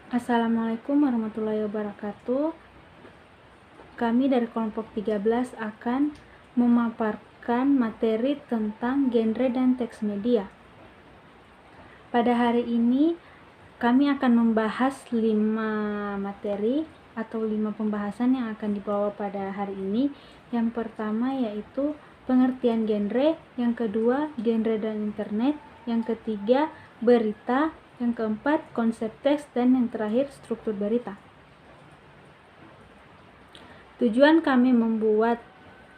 Assalamualaikum warahmatullahi wabarakatuh. Kami dari kelompok 13 akan memaparkan materi tentang genre dan teks media. Pada hari ini kami akan membahas 5 materi atau 5 pembahasan yang akan dibawa pada hari ini. Yang pertama yaitu pengertian genre, yang kedua genre dan internet, yang ketiga berita, yang keempat konsep teks, dan yang terakhir struktur berita. Tujuan kami membuat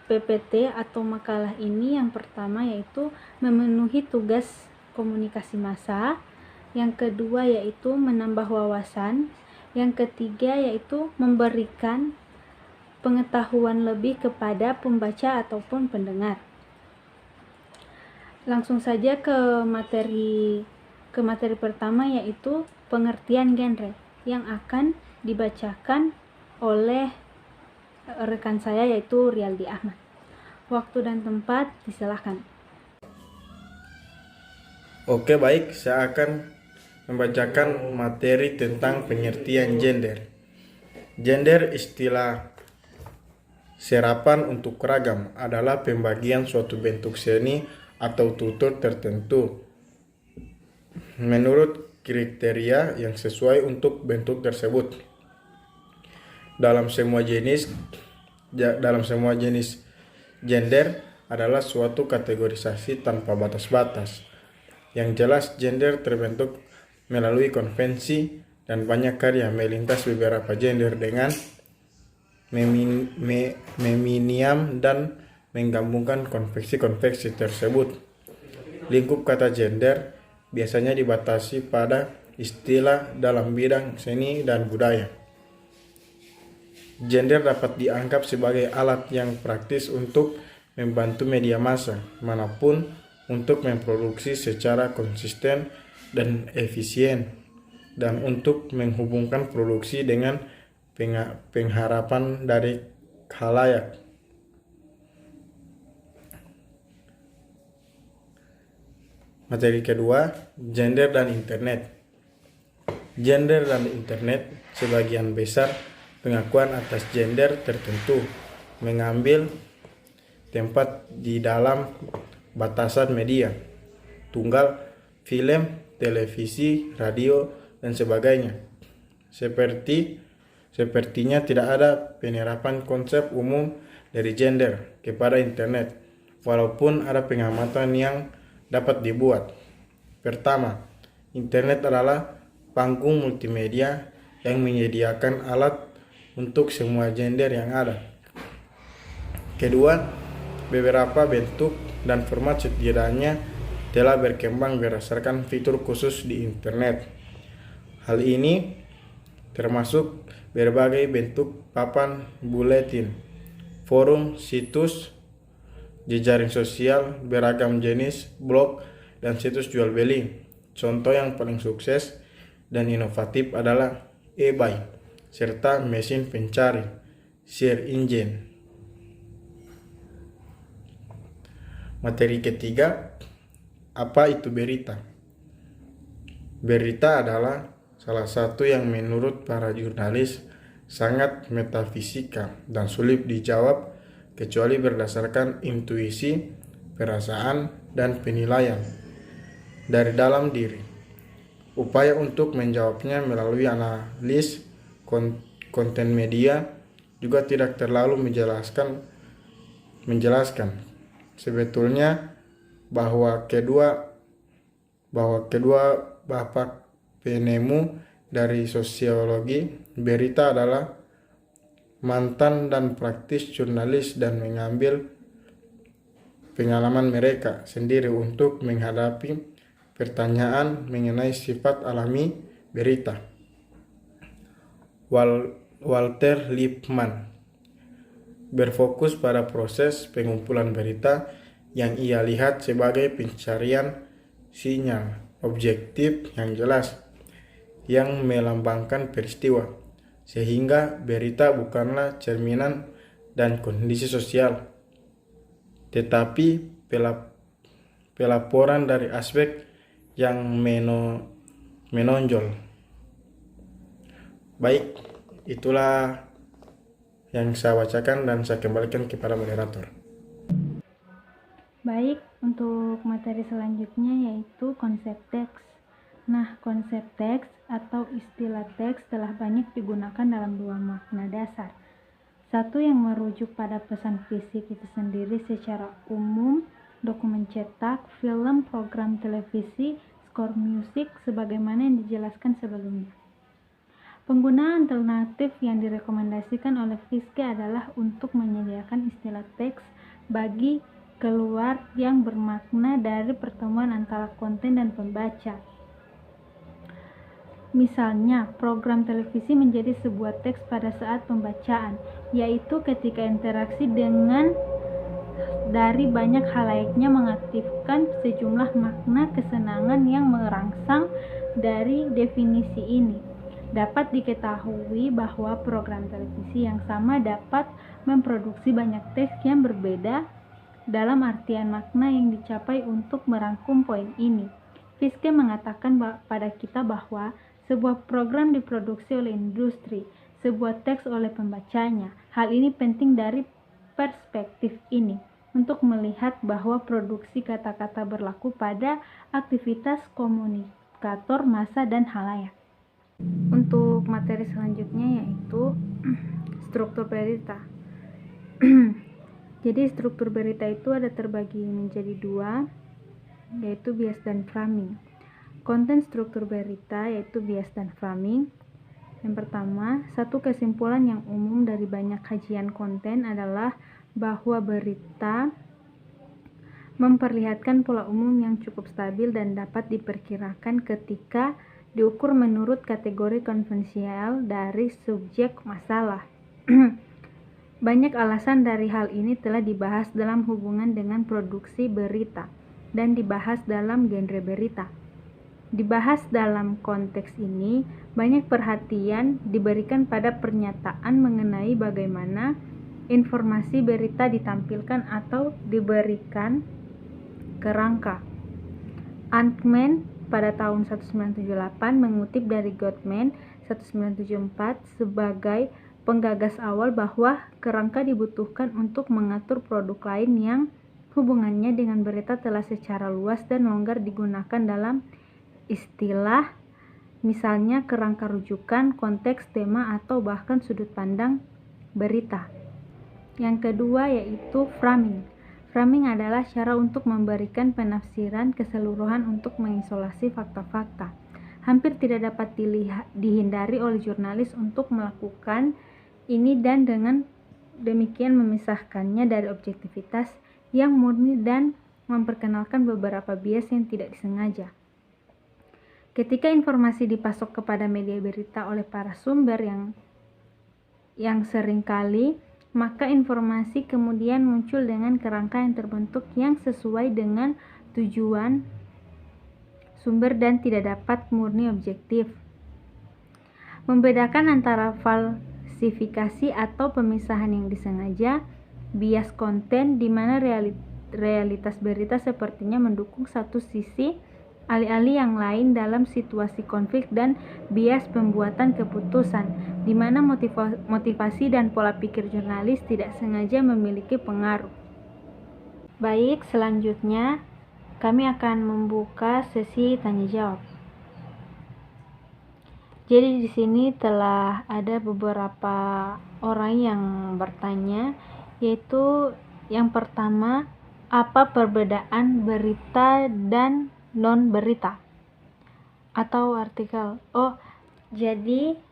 PPT atau makalah ini yang pertama yaitu memenuhi tugas komunikasi massa, yang kedua yaitu menambah wawasan, yang ketiga yaitu memberikan pengetahuan lebih kepada pembaca ataupun pendengar. Langsung saja ke materi pertama yaitu pengertian genre yang akan dibacakan oleh rekan saya yaitu Rialdi Ahmad. Waktu dan tempat disilahkan. Oke, baik, saya akan membacakan materi tentang pengertian gender. Gender, istilah serapan untuk ragam, adalah pembagian suatu bentuk seni atau tutur tertentu menurut kriteria yang sesuai untuk bentuk tersebut. Dalam semua jenis gender adalah suatu kategorisasi tanpa batas-batas. Yang jelas, gender terbentuk melalui konvensi dan banyak karya melintas beberapa gender dengan meminiam dan menggabungkan konveksi-konveksi tersebut. Lingkup kata gender biasanya dibatasi pada istilah dalam bidang seni dan budaya. Gender dapat dianggap sebagai alat yang praktis untuk membantu media massa manapun untuk memproduksi secara konsisten dan efisien, dan untuk menghubungkan produksi dengan pengharapan dari khalayak. Materi kedua, gender dan internet. Gender dan internet sebagian besar pengakuan atas gender tertentu mengambil tempat di dalam batasan media tunggal, film, televisi, radio, dan sebagainya. Sepertinya tidak ada penerapan konsep umum dari gender kepada internet, walaupun ada pengamatan yang dapat dibuat. Pertama, internet adalah panggung multimedia yang menyediakan alat untuk semua gender yang ada. Kedua, beberapa bentuk dan format setidaknya telah berkembang berdasarkan fitur khusus di internet. Hal ini termasuk berbagai bentuk papan buletin, forum, situs, jejaring sosial, beragam jenis, blog, dan situs jual beli. Contoh yang paling sukses dan inovatif adalah eBay, serta mesin pencari, search engine. Materi ketiga, apa itu berita? Berita adalah salah satu yang menurut para jurnalis sangat metafisika dan sulit dijawab kecuali berdasarkan intuisi, perasaan, dan penilaian dari dalam diri. Upaya untuk menjawabnya melalui analis konten media juga tidak terlalu menjelaskan sebetulnya bahwa kedua bapak penemu dari sosiologi berita adalah mantan dan praktis jurnalis dan mengambil pengalaman mereka sendiri untuk menghadapi pertanyaan mengenai sifat alami berita. Walter Lippmann berfokus pada proses pengumpulan berita yang ia lihat sebagai pencarian sinyal objektif yang jelas yang melambangkan peristiwa, sehingga berita bukanlah cerminan dan kondisi sosial, tetapi pelaporan dari aspek yang menonjol. Baik, itulah yang saya bacakan dan saya kembalikan kepada moderator. Baik, untuk materi selanjutnya yaitu konsep teks. Nah, konsep teks atau istilah teks telah banyak digunakan dalam dua makna dasar. Satu yang merujuk pada pesan fisik itu sendiri secara umum, dokumen cetak, film, program televisi, skor musik, sebagaimana yang dijelaskan sebelumnya. Penggunaan alternatif yang direkomendasikan oleh Fiske adalah untuk menyediakan istilah teks bagi keluar yang bermakna dari pertemuan antara konten dan pembaca. Misalnya, program televisi menjadi sebuah teks pada saat pembacaan, yaitu ketika interaksi dengan dari banyak halaiknya mengaktifkan sejumlah makna kesenangan yang merangsang dari definisi ini. Dapat diketahui bahwa program televisi yang sama dapat memproduksi banyak teks yang berbeda dalam artian makna yang dicapai untuk merangkum poin ini. Fiske mengatakan pada kita bahwa sebuah program diproduksi oleh industri, sebuah teks oleh pembacanya. Hal ini penting dari perspektif ini untuk melihat bahwa produksi kata-kata berlaku pada aktivitas komunikator, massa, dan halayak. Untuk materi selanjutnya yaitu struktur berita. Jadi struktur berita itu ada terbagi menjadi dua, yaitu bias dan framing. Konten struktur berita yaitu bias dan framing. Yang pertama, satu kesimpulan yang umum dari banyak kajian konten adalah bahwa berita memperlihatkan pola umum yang cukup stabil dan dapat diperkirakan ketika diukur menurut kategori konvensional dari subjek masalah. Banyak alasan dari hal ini telah dibahas dalam hubungan dengan produksi berita dan dibahas dalam genre berita. Dibahas dalam konteks ini, banyak perhatian diberikan pada pernyataan mengenai bagaimana informasi berita ditampilkan atau diberikan kerangka. Altman pada tahun 1978 mengutip dari Gottman 1974 sebagai penggagas awal bahwa kerangka dibutuhkan untuk mengatur produk lain yang hubungannya dengan berita telah secara luas dan longgar digunakan dalam istilah, misalnya kerangka rujukan, konteks, tema, atau bahkan sudut pandang berita. Yang kedua yaitu framing. Framing adalah cara untuk memberikan penafsiran keseluruhan untuk mengisolasi fakta-fakta. Hampir tidak dapat dihindari oleh jurnalis untuk melakukan ini dan dengan demikian memisahkannya dari objektivitas yang murni dan memperkenalkan beberapa bias yang tidak disengaja. Ketika informasi dipasok kepada media berita oleh para sumber yang seringkali, maka informasi kemudian muncul dengan kerangka yang terbentuk yang sesuai dengan tujuan sumber dan tidak dapat murni objektif. Membedakan antara falsifikasi atau pemisahan yang disengaja, bias konten di mana realitas berita sepertinya mendukung satu sisi alih-alih yang lain dalam situasi konflik, dan bias pembuatan keputusan di mana motivasi dan pola pikir jurnalis tidak sengaja memiliki pengaruh. Baik, selanjutnya kami akan membuka sesi tanya jawab. Jadi di sini telah ada beberapa orang yang bertanya, yaitu yang pertama, apa perbedaan berita dan non berita atau artikel? Jadi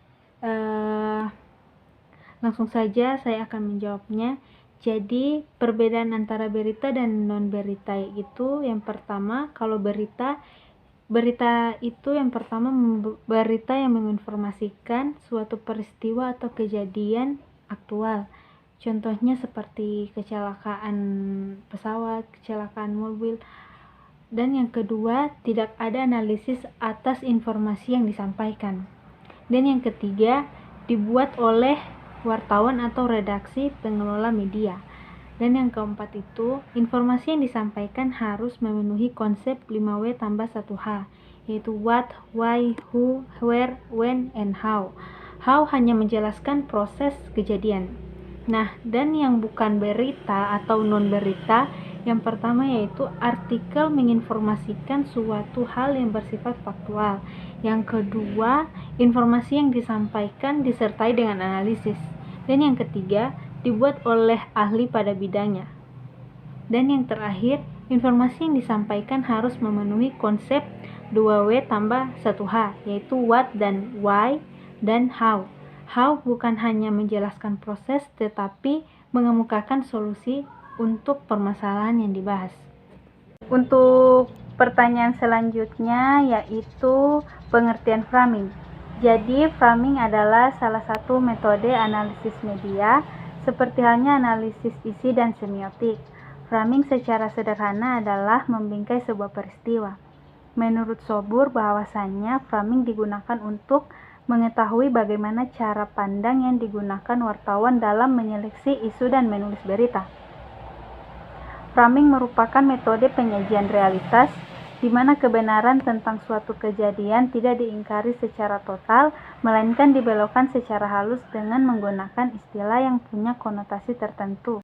langsung saja saya akan menjawabnya. Jadi perbedaan antara berita dan non berita itu, yang pertama, kalau berita itu yang pertama berita yang menginformasikan suatu peristiwa atau kejadian aktual. Contohnya seperti kecelakaan pesawat, kecelakaan mobil. Dan yang kedua, tidak ada analisis atas informasi yang disampaikan. Dan yang ketiga, dibuat oleh wartawan atau redaksi pengelola media. Dan yang keempat itu, informasi yang disampaikan harus memenuhi konsep 5W tambah 1H, yaitu what, why, who, where, when, and how. How hanya menjelaskan proses kejadian. Nah, dan yang bukan berita atau non-berita, yang pertama yaitu artikel menginformasikan suatu hal yang bersifat faktual. Yang kedua, informasi yang disampaikan disertai dengan analisis. Dan yang ketiga, dibuat oleh ahli pada bidangnya. Dan yang terakhir, informasi yang disampaikan harus memenuhi konsep 2W tambah 1H, yaitu what dan why dan how. How bukan hanya menjelaskan proses, tetapi mengemukakan solusi untuk permasalahan yang dibahas. Untuk pertanyaan selanjutnya yaitu pengertian framing. Jadi, framing adalah salah satu metode analisis media, seperti halnya analisis isi dan semiotik. Framing secara sederhana adalah membingkai sebuah peristiwa. Menurut Sobur, bahwasannya framing digunakan untuk mengetahui bagaimana cara pandang yang digunakan wartawan dalam menyeleksi isu dan menulis berita. Framing merupakan metode penyajian realitas, di mana kebenaran tentang suatu kejadian tidak diingkari secara total, melainkan dibelokkan secara halus dengan menggunakan istilah yang punya konotasi tertentu.